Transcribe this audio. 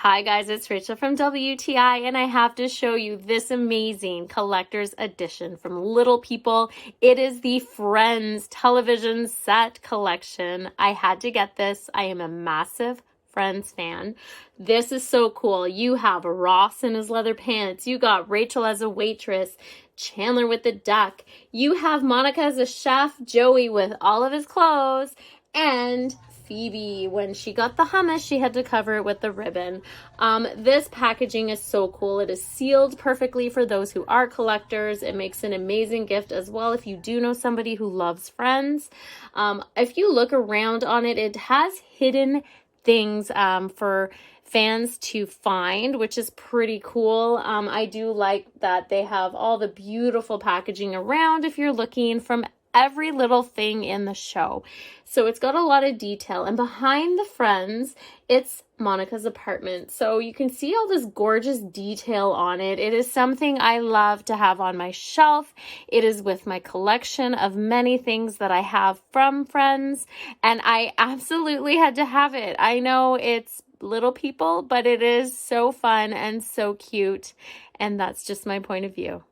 Hi guys, it's Rachel from WTI, and I have to show you this amazing collector's edition from Little People. It is the Friends television set collection. I had to get this. I am a massive Friends fan. This is so cool. You have Ross in his leather pants. You got Rachel as a waitress, Chandler with the duck. You have Monica as a chef, Joey with all of his clothes, and Phoebe, when she got the hummus, she had to cover it with the ribbon. This packaging is so cool. It is sealed perfectly for those who are collectors. It makes an amazing gift as well if you do know somebody who loves Friends. If you look around on it, it has hidden things for fans to find, which is pretty cool. I do like that they have all the beautiful packaging around if you're looking from every little thing in the show. So it's got a lot of detail, and behind the Friends, it's Monica's apartment. So you can see all this gorgeous detail on it. It is something I love to have on my shelf. It is with my collection of many things that I have from Friends, and I absolutely had to have it. I know it's Little People, but it is so fun and so cute, and that's just my point of view.